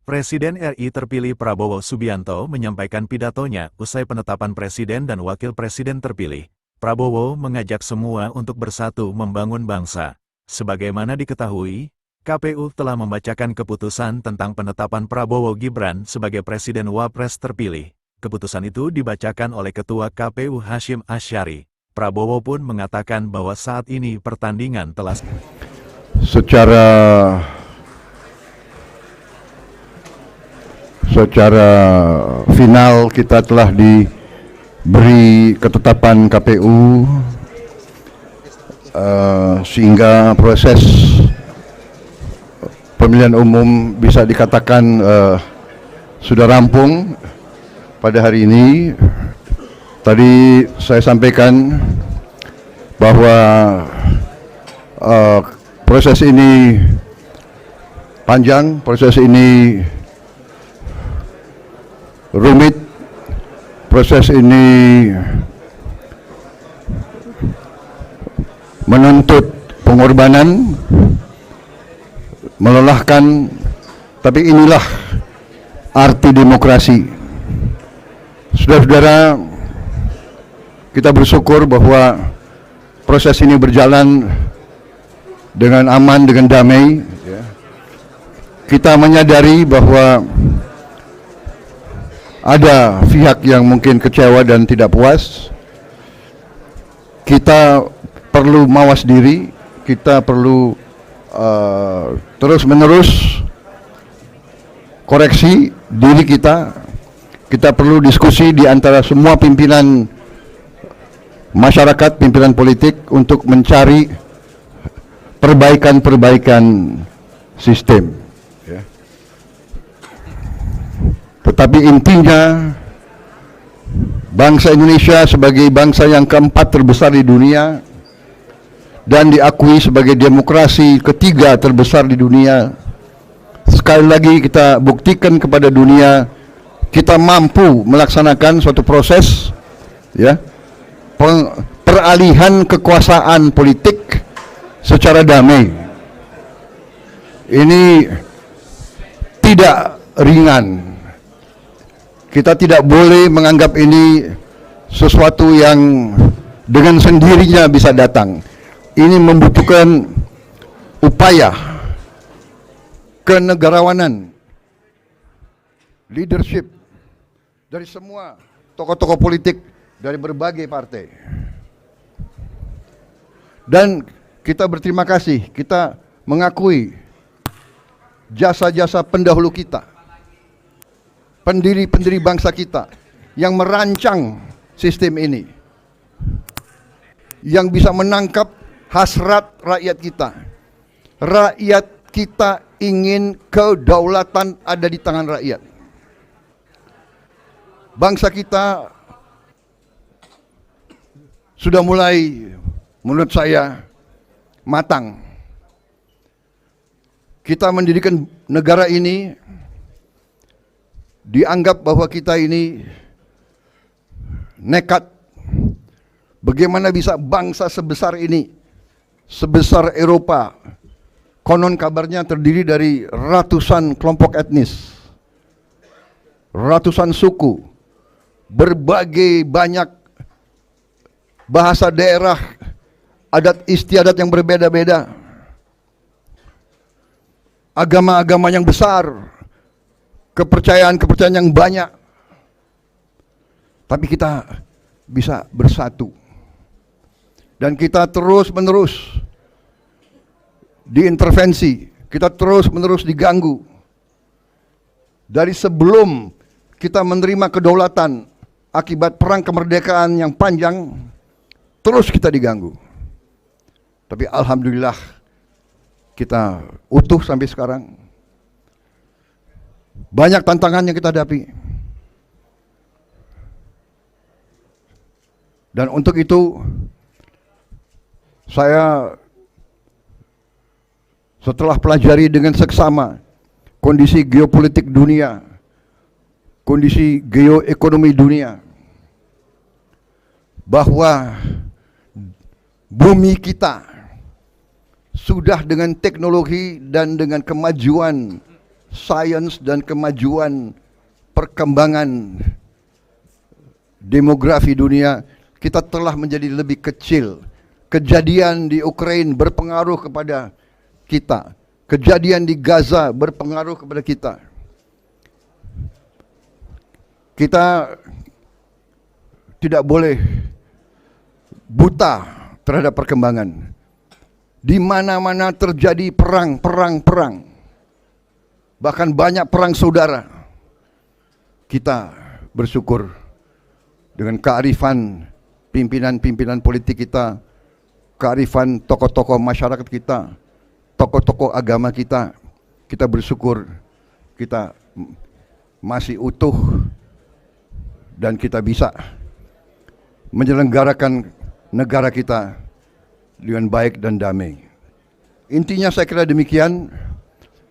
Presiden RI terpilih Prabowo Subianto menyampaikan pidatonya usai penetapan Presiden dan Wakil Presiden terpilih. Prabowo mengajak semua untuk bersatu membangun bangsa. Sebagaimana diketahui, KPU telah membacakan keputusan tentang penetapan Prabowo Gibran sebagai Presiden Wapres terpilih. Keputusan itu dibacakan oleh Ketua KPU Hashim Asyari. Prabowo pun mengatakan bahwa saat ini pertandingan telah secara final kita telah diberi ketetapan KPU sehingga proses pemilihan umum bisa dikatakan sudah rampung pada hari ini. Tadi saya sampaikan bahwa proses ini panjang, proses ini rumit, proses ini menuntut pengorbanan, melelahkan, tapi inilah arti demokrasi. Saudara-saudara, kita bersyukur bahwa proses ini berjalan dengan aman, dengan damai. Kita menyadari bahwa ada pihak yang mungkin kecewa dan tidak puas. Kita perlu mawas diri, kita perlu terus-menerus koreksi diri kita. Kita perlu diskusi di antara semua pimpinan masyarakat, pimpinan politik untuk mencari perbaikan-perbaikan sistem. Tetapi intinya, bangsa Indonesia sebagai bangsa yang keempat terbesar di dunia dan diakui sebagai demokrasi ketiga terbesar di dunia, sekali lagi kita buktikan kepada dunia kita mampu melaksanakan suatu proses peralihan kekuasaan politik secara damai. Ini tidak ringan. Kita tidak boleh menganggap ini sesuatu yang dengan sendirinya bisa datang. Ini membutuhkan upaya kenegarawanan, leadership dari semua tokoh-tokoh politik dari berbagai partai. Dan kita berterima kasih, kita mengakui jasa-jasa pendahulu kita, pendiri-pendiri bangsa kita yang merancang sistem ini, yang bisa menangkap hasrat rakyat kita. Rakyat kita ingin kedaulatan ada di tangan rakyat. Bangsa kita sudah mulai, menurut saya, matang. Kita mendirikan negara ini, dianggap bahwa kita ini nekat. Bagaimana bisa bangsa sebesar ini, sebesar Eropa, konon kabarnya terdiri dari ratusan kelompok etnis, ratusan suku, berbagai banyak bahasa daerah, adat istiadat yang berbeda-beda, agama-agama yang besar, kepercayaan-kepercayaan yang banyak, tapi kita bisa bersatu. Dan kita terus-menerus diintervensi, kita terus-menerus diganggu. Dari sebelum kita menerima kedaulatan akibat perang kemerdekaan yang panjang, terus kita diganggu. Tapi alhamdulillah kita utuh sampai sekarang. Banyak tantangan yang kita hadapi. Dan untuk itu saya setelah pelajari dengan seksama kondisi geopolitik dunia, kondisi geoekonomi dunia, bahwa bumi kita sudah dengan teknologi dan dengan kemajuan sains dan kemajuan perkembangan demografi dunia, kita telah menjadi lebih kecil. Kejadian di Ukraina berpengaruh kepada kita. Kejadian di Gaza berpengaruh kepada kita. Kita tidak boleh buta terhadap perkembangan. Di mana-mana terjadi perang. Bahkan banyak perang saudara. Kita bersyukur dengan kearifan pimpinan-pimpinan politik kita, kearifan tokoh-tokoh masyarakat kita, tokoh-tokoh agama kita. Kita bersyukur kita masih utuh dan kita bisa menyelenggarakan negara kita dengan baik dan damai. Intinya saya kira demikian.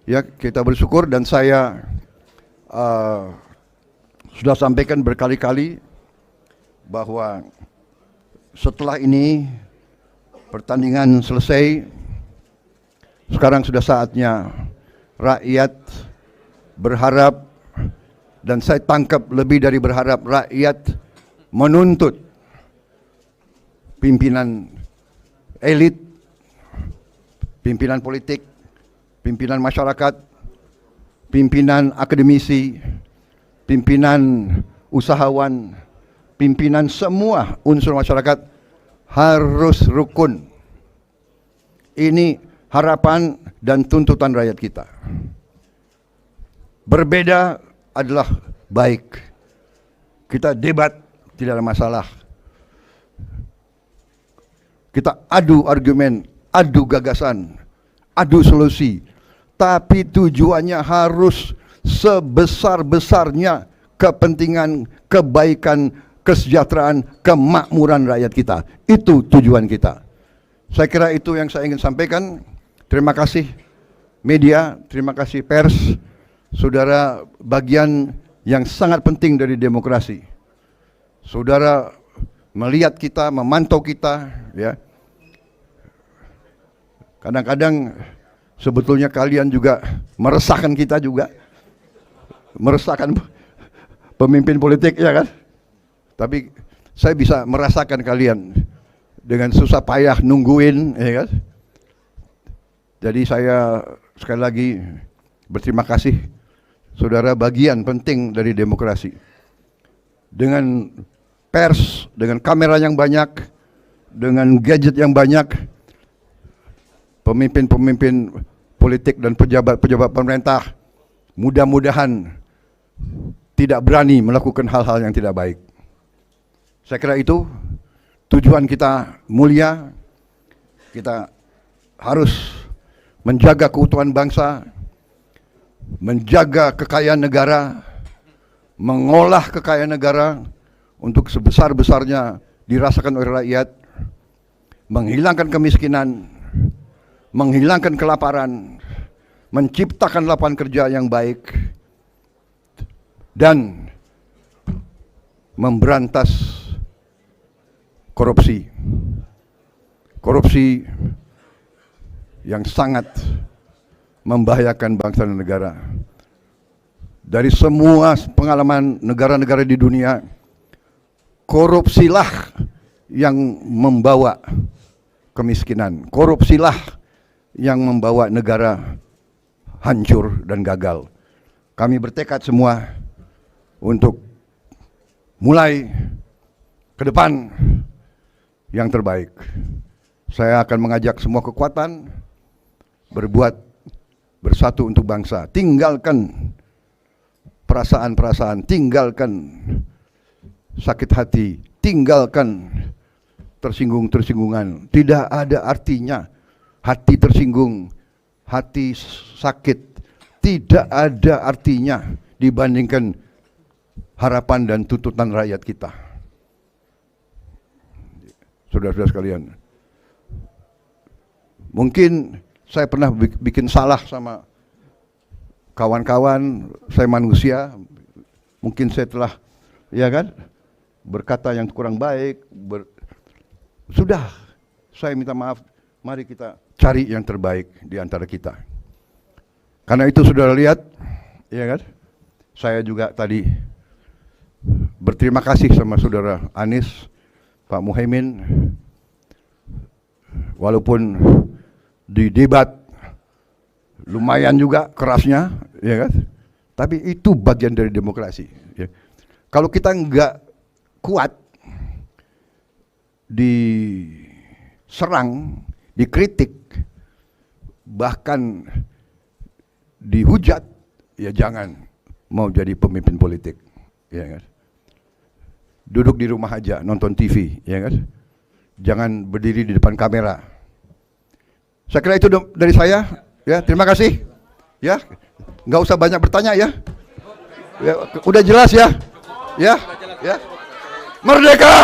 Ya, kita bersyukur dan saya sudah sampaikan berkali-kali bahwa setelah ini pertandingan selesai, sekarang sudah saatnya rakyat berharap, dan saya tangkap lebih dari berharap, rakyat menuntut pimpinan elit, pimpinan politik, pimpinan masyarakat, pimpinan akademisi, pimpinan usahawan, pimpinan semua unsur masyarakat harus rukun. Ini harapan dan tuntutan rakyat kita. Berbeda adalah baik. Kita debat, tidak ada masalah. Kita adu argumen, adu gagasan, adu solusi. Tapi tujuannya harus sebesar-besarnya kepentingan, kebaikan, kesejahteraan, kemakmuran rakyat kita. Itu tujuan kita. Saya kira itu yang saya ingin sampaikan. Terima kasih media, terima kasih pers, saudara, bagian yang sangat penting dari demokrasi. Saudara melihat kita, memantau kita, ya. Kadang-kadang sebetulnya kalian juga meresahkan kita juga, meresahkan pemimpin politik, ya kan? Tapi saya bisa merasakan kalian dengan susah payah nungguin, ya kan? Jadi saya sekali lagi berterima kasih, saudara, bagian penting dari demokrasi. Dengan pers, dengan kamera yang banyak, dengan gadget yang banyak, pemimpin-pemimpin politik dan pejabat-pejabat pemerintah mudah-mudahan tidak berani melakukan hal-hal yang tidak baik. Saya kira itu tujuan kita mulia. Kita harus menjaga keutuhan bangsa, menjaga kekayaan negara, mengolah kekayaan negara untuk sebesar-besarnya dirasakan oleh rakyat, menghilangkan kemiskinan, menghilangkan kelaparan, menciptakan lapangan kerja yang baik, dan memberantas korupsi. Korupsi yang sangat membahayakan bangsa dan negara. Dari semua pengalaman negara-negara di dunia, korupsilah yang membawa kemiskinan. Korupsilah yang membawa negara hancur dan gagal. Kami bertekad semua untuk mulai ke depan yang terbaik. Saya akan mengajak semua kekuatan berbuat bersatu untuk bangsa. Tinggalkan perasaan-perasaan, tinggalkan sakit hati, tinggalkan tersinggung-tersinggungan. Tidak ada artinya hati tersinggung, hati sakit. Tidak ada artinya dibandingkan harapan dan tuntutan rakyat kita. Saudara-saudara sekalian, mungkin saya pernah bikin salah sama kawan-kawan, saya manusia, mungkin saya telah, ya kan, berkata yang kurang baik, sudah, saya minta maaf, mari kita cari yang terbaik di antara kita. Karena itu saudara lihat, ya kan? Saya juga tadi berterima kasih sama saudara Anies, Pak Muhaimin, walaupun di debat lumayan juga kerasnya, ya kan? Tapi itu bagian dari demokrasi. Ya. Kalau kita nggak kuat diserang, dikritik, bahkan dihujat, ya jangan mau jadi pemimpin politik, ya kan? Duduk di rumah aja, nonton TV, ya kan? Jangan berdiri di depan kamera. Saya kira itu dari saya, ya. Terima kasih, ya. Nggak usah banyak bertanya, ya. Ya udah jelas ya, ya, ya. Merdeka!